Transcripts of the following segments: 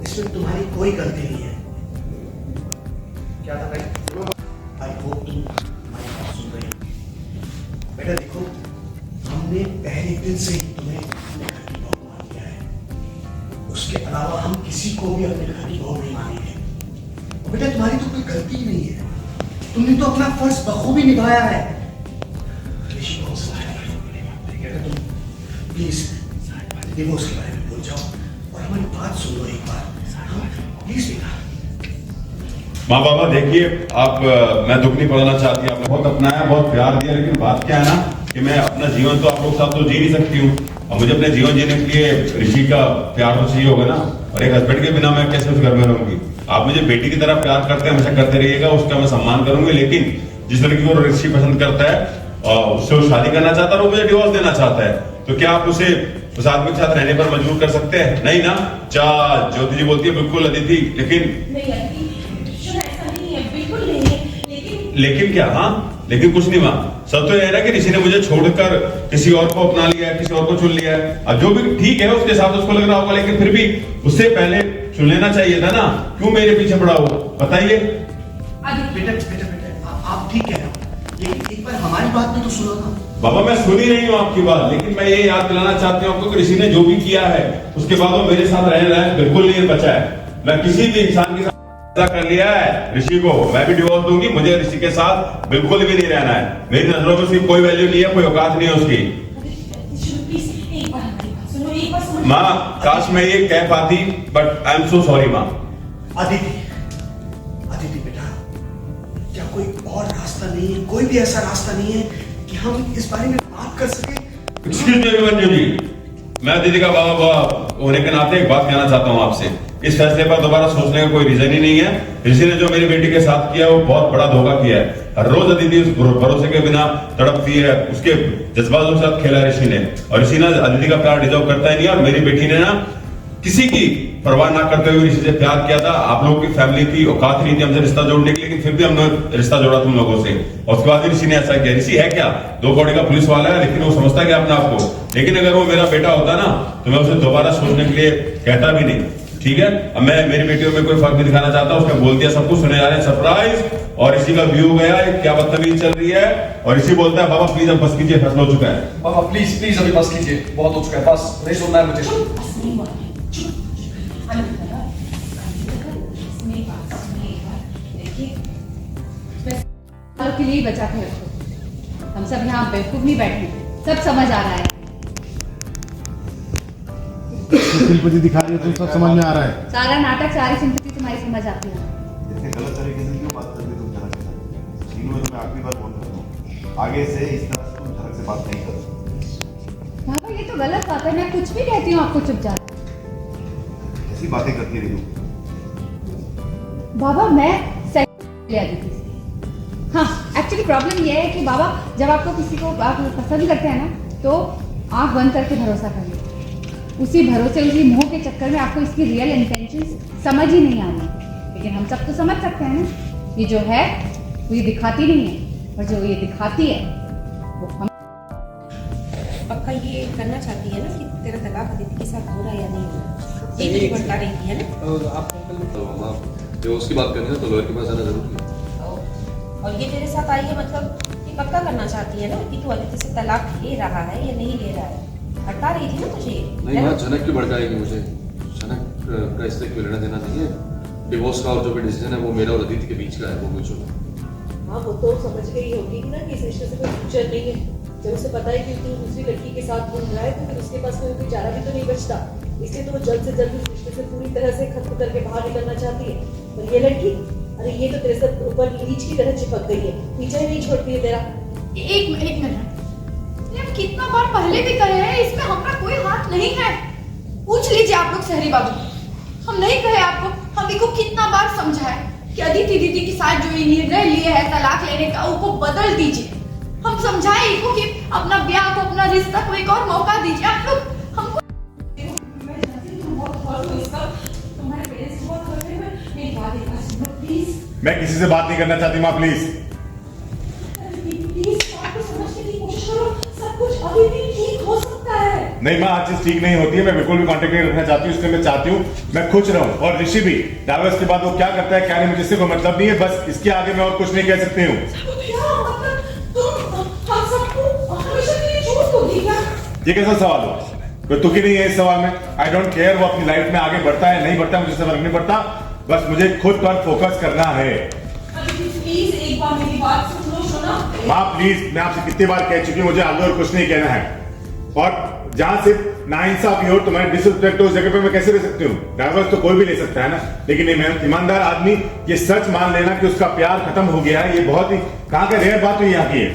इसमें तुम्हारी कोई गलती नहीं है। क्या था भाई? आई होप तुम हमारी बात सुन रहे हो। बेटा देखो, हमने पहले दिन से ही तुम्हें अपने घर की बहू मान लिया है। उसके अलावा हम किसी को भी अपने घर की बहू नहीं मानेंगे। और बेटा तुम्हारी तो कोई गलती ही नहीं है, तुमने तो अपना फर्ज बखूबी निभाया है। ऋषि को तुम प्लीज डिवोर्स के बारे में भूल जाओ और हमारी बात सुन लो एक बार, प्लीज बेटा। माँ बाबा देखिए, आप मैं दुख नहीं पड़ना चाहती, आपने बहुत अपनाया, बहुत प्यार दिया, लेकिन बात क्या है ना कि मैं अपना जीवन तो आप लोग साथ तो जी नहीं सकती हूँ। और मुझे अपने जीवन जीने के लिए ऋषि का प्यार तो चाहिए होगा ना, और एक हस्बैंड के बिना मैं कैसे उस घर में रहूंगी। आप मुझे बेटी की तरह प्यार करते हैं, हमेशा करते रहिएगा, उसका मैं सम्मान करूंगी। लेकिन जिस लड़की को ऋषि पसंद करता है और उससे वो शादी करना चाहता है और वो मुझे डिवोर्स देना चाहता है, तो क्या आप उसे उस आदमी के साथ रहने पर मजबूर कर सकते हैं? नहीं ना। ज्योति जी बोलती है बिल्कुल अदिति, लेकिन लेकिन क्या? हाँ लेकिन कुछ नहीं माँ, सब तो यह है ना कि ऋषि ने मुझे छोड़कर किसी और को अपना लिया है, किसी और को चुन लिया है। अब जो भी ठीक है उसके साथ उसको लग रहा होगा, लेकिन फिर भी उससे पहले चुन लेना चाहिए था ना। क्यों मेरे पीछे पड़ा हुआ, बताइए। बेटा बेटा बेटा आप ठीक है ना, लेकिन एक बार हमारी बात भी तो सुनो ना। बाबा मैं सुन ही रही हूँ आपकी बात, लेकिन मैं ये याद दिलाना चाहती हूँ आपको कि ऋषि ने जो भी किया है उसके बाद वो मेरे साथ रहने लायक बिल्कुल नहीं बचा है। मैं किसी भी इंसान के साथ कर लिया है ऋषि को, मैं भी डिवोर्स दूंगी। मुझे ऋषि के साथ बिल्कुल भी नहीं रहना है। मेरी नजरों में उसकी कोई वैल्यू नहीं है, कोई औकात नहीं है उसकी। माँ काश मैं ये कह पाती, but I am so sorry माँ। अदिति अदिति बेटा, क्या कोई और रास्ता नहीं है, कोई भी ऐसा रास्ता नहीं है कि हम इस बारे में बात कर सके? एक्सक्यूज मी अभिमन्यु जी, मैं दीदी का बाबा होने के नाते एक बात कहना चाहता हूँ आपसे। इस फैसले पर दोबारा सोचने का कोई रीजन ही नहीं है। ऋषि ने जो मेरी बेटी के साथ किया वो बहुत बड़ा धोखा किया है। हर रोज अदिति उस भरोसे के बिना तड़पती है, उसके जज्बातों के साथ खेला है ऋषि ने। और ऋषि ना अदिति का प्यार डिजर्व करता ही नहीं, और मेरी बेटी ने ना किसी की परवाह ना करते हुए ऋषि से प्यार किया था। आप लोगों की फैमिली की औकात नहीं थी हमसे रिश्ता जोड़ने की, लेकिन फिर भी हमने रिश्ता जोड़ा तुम लोगों से। और उसके बाद भी ऋषि ने ऐसा किया। ऋषि है क्या, 2 कौड़ी का पुलिस वाला है, लेकिन वो समझता क्या अपने आप को। लेकिन अगर वो मेरा बेटा होता ना तो मैं उसे दोबारा सोचने के लिए कहता भी नहीं। ठीक है, अब मैं मेरी बेटियों में कोई फर्क नहीं दिखाना चाहता। उसने बोल दिया, सब कुछ सुने जा रहे हैं, सरप्राइज। और इसी का व्यू गया, क्या बदतमीजी चल रही है। और इसी बोलता है बाबा प्लीज अब बस कीजिए, फैसला हो चुका है। बाबा प्लीज प्लीज अभी बस कीजिए, बहुत हो चुका है, बस नहीं सुनना है मुझे। के लिए बचा के रखो। हम सब यहाँ बेवकूफ नहीं बैठे, सब समझ आ रहा है। सिंपैथी दिखा रही है, तुम सब समझ में आ रहा है। सारा नाटक, सारी सिंपैथी तुम्हारी समझ आती है। इतने गलत तरीके से क्यों बात करते तुम झलक से? सीनू में तुम्हें आखिरी बार बोल रहा हूँ, आगे से इस तरह से तुम झलक से बात नहीं करो। पापा ये तो गलत बात है, मैं कुछ भी कहती हूँ आपको चुप जाते। ऐसी बातें करती रही हो। बाबा मैं सही ले आती थी। हाँ एक्चुअली प्रॉब्लम ये है कि बाबा जब आपको किसी को आप पसंद करते हैं ना तो आंख बंद करके भरोसा कर लेते। उसी भरोसे, उसी मोह के चक्कर में आपको इसकी रियल इंटेंशंस समझ ही नहीं आ रही। लेकिन हम सब तो समझ सकते हैं ना, ये जो है वो ये दिखाती नहीं है, और जो ये दिखाती है वो हम। पक्का ये करना चाहती है ना कि तेरा तलाक अदिति के साथ हो रहा है या नहीं हो रहा, ये बता रही थी है ना। आप जो उसकी बात करनी है तो लॉयर के पास आना जरूरी है। और ये तेरे साथ आई है मतलब ये पक्का करना चाहती है ना कि तू अदिति से तलाक ले रहा है या नहीं ले रहा है। हटा रही थी ना तुझे। नहीं माँ, झनक क्यों भड़काएगी मुझे? झनक का इससे कोई लेना देना नहीं है। डिवोर्स का और जो भी डिसीजन है वो मेरा और अदिति के बीच का है, वो मुझे। हाँ वो तो समझ गई होगी ना कि इस रिश्ते से कोई फ्यूचर नहीं है। जब उसे पता है कि तू दूसरी लड़की के साथ घूम रहा है तो फिर उसके पास कोई चारा भी तो नहीं बचता। इसलिए तो वो जल्द से जल्द इस रिश्ते से पूरी तरह से खत्म करके बाहर निकलना चाहती है। और ये लड़की, अरे ये तो तेरे साथ ऊपर लीच की तरह चिपक गई है, पीछे ही नहीं छोड़ती है तेरा। एक मिनट, हम कितना बार पहले भी कहे हैं, इसमें हमारा कोई हाथ नहीं है। पूछ लीजिए आप लोग सहरी बाबू, हम नहीं कहे आपको, हम इनको कितना बार समझाए कि अदिति दीदी के साथ जो ये निर्णय लिए है तलाक लेने का, उसको बदल दीजिए। हम समझाए इनको कि अपना ब्याह को, अपना रिश्ता को एक और मौका दीजिए। आप लोग हमको मैं किसी से बात नहीं करना चाहती माँ, प्लीज। प्लीज बात को समझने की कोशिश करो, सब कुछ अभी भी ठीक हो सकता है। नहीं माँ, हर चीज ठीक नहीं होती है, मैं बिल्कुल भी कांटेक्ट नहीं रखना चाहती हूँ, इसलिए मैं चाहती हूँ मैं खुश रहूं। और ऋषि भी डाइवोर्स के बाद वो क्या करता है क्या नहीं, मुझे इससे कोई मतलब नहीं है, बस इसके आगे मैं और कुछ नहीं कह सकती हूँ। क्या मतलब तुम हम सबको हमेशा के लिए छोड़ दोगी क्या? ये कैसा सवाल हुआ? कोई तुकी नहीं है इस सवाल में। आई डोंट केयर वो अपनी लाइफ में आगे बढ़ता है नहीं बढ़ता, मुझे फर्क नहीं पड़ता, बस मुझे खुद पर फोकस करना है। प्लीज एक बार मेरी बात सुन लो शोना। माँ प्लीज, मैं आपसे कितनी बार कह चुकी हूँ, मुझे आगे और कुछ नहीं कहना है। और जहां से नाइंसाफी हो, तुम्हारी डिसरिस्पेक्ट हो, उस जगह पे मैं कैसे रह सकती हूँ? डाइवोर्स तो कोई भी ले सकता है ना, लेकिन ये ईमानदार आदमी ये सच मान लेना कि उसका प्यार खत्म हो गया है, ये बहुत ही कहाँ का रेयर बात हुई यहाँ की है।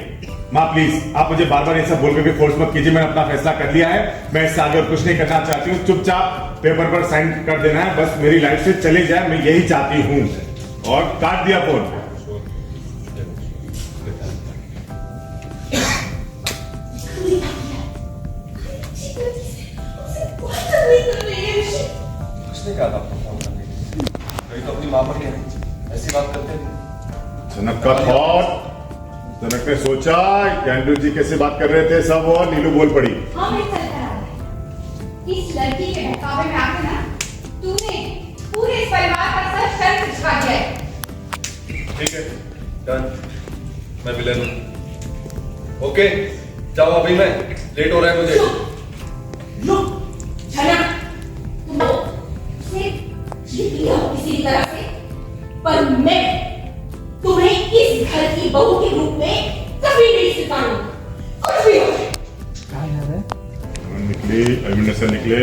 माँ प्लीज, आप मुझे बार बार ये सब बोल के फोर्स मत कीजिए, मैंने अपना फैसला कर लिया है, मैं इससे आगे और कुछ नहीं करना चाहती हूँ। चुपचाप पेपर पर साइन कर देना है, बस मेरी लाइफ से चले जाए, मैं यही चाहती हूँ। और काट दिया फोन। किसने कहा था आपको फोन करने के लिए? कहीं तो अपनी माँ पर क्या ऐसी बात करते थे? जनक का थॉट, जनक ने सोचा कि एंड्रू जी कैसे बात कर रहे थे सब, और नीलू बोल पड़ी। हाँ मैं चल कर आ रहा है। इस लड़की के बहकावे में आके ना तूने पूरे इस परिवार का सर शर्त छिपा दिया है। ठीक है, डन, मैं विलन हूँ। ओके, जाओ अभी, मैं लेट हो रहा है मुझे। लो झनक, तुम से जीत लिया हो किसी तरह से, पर मैं तुम्हें इस घर की बहू के रूप में कभी नहीं सिखाऊंगा, कुछ भी हो जाए। निकली अभिमन्यु से निकले,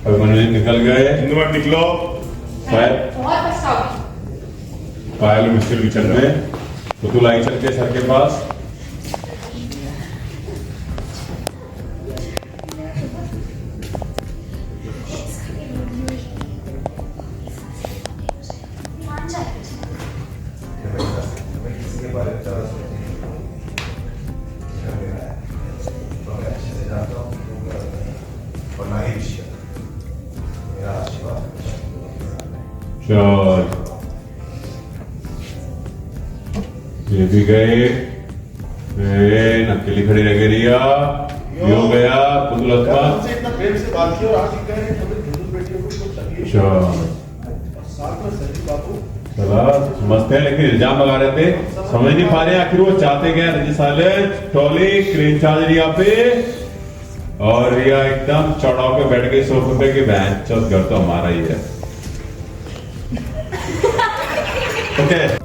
अभिमन्यु जी निकल गए। हिंदू मत निकलो। बहुत पछताओगी। पायल मिस्टर भी चल रहे, तो तू लाई चल के सर के पास। चल, ये भी गए, अकेली खड़ी रह गई रिया, ये हो गया कुंदलत्मा। इतना प्रेम से बात की और आज कह रहे हैं कभी बेटियों को कुछ तकलीफ साथ में सही बाबू। चला मस्त है, लेकिन इल्जाम लगा रहे थे, समझ नहीं पा रहे आखिर वो चाहते क्या। रजी साले टॉली क्रेन चार्ज रिया पे, और रिया एकदम चौड़ा पे बैठ गई सोफे पे कि बहन चौथ घर तो हमारा ही है। ओके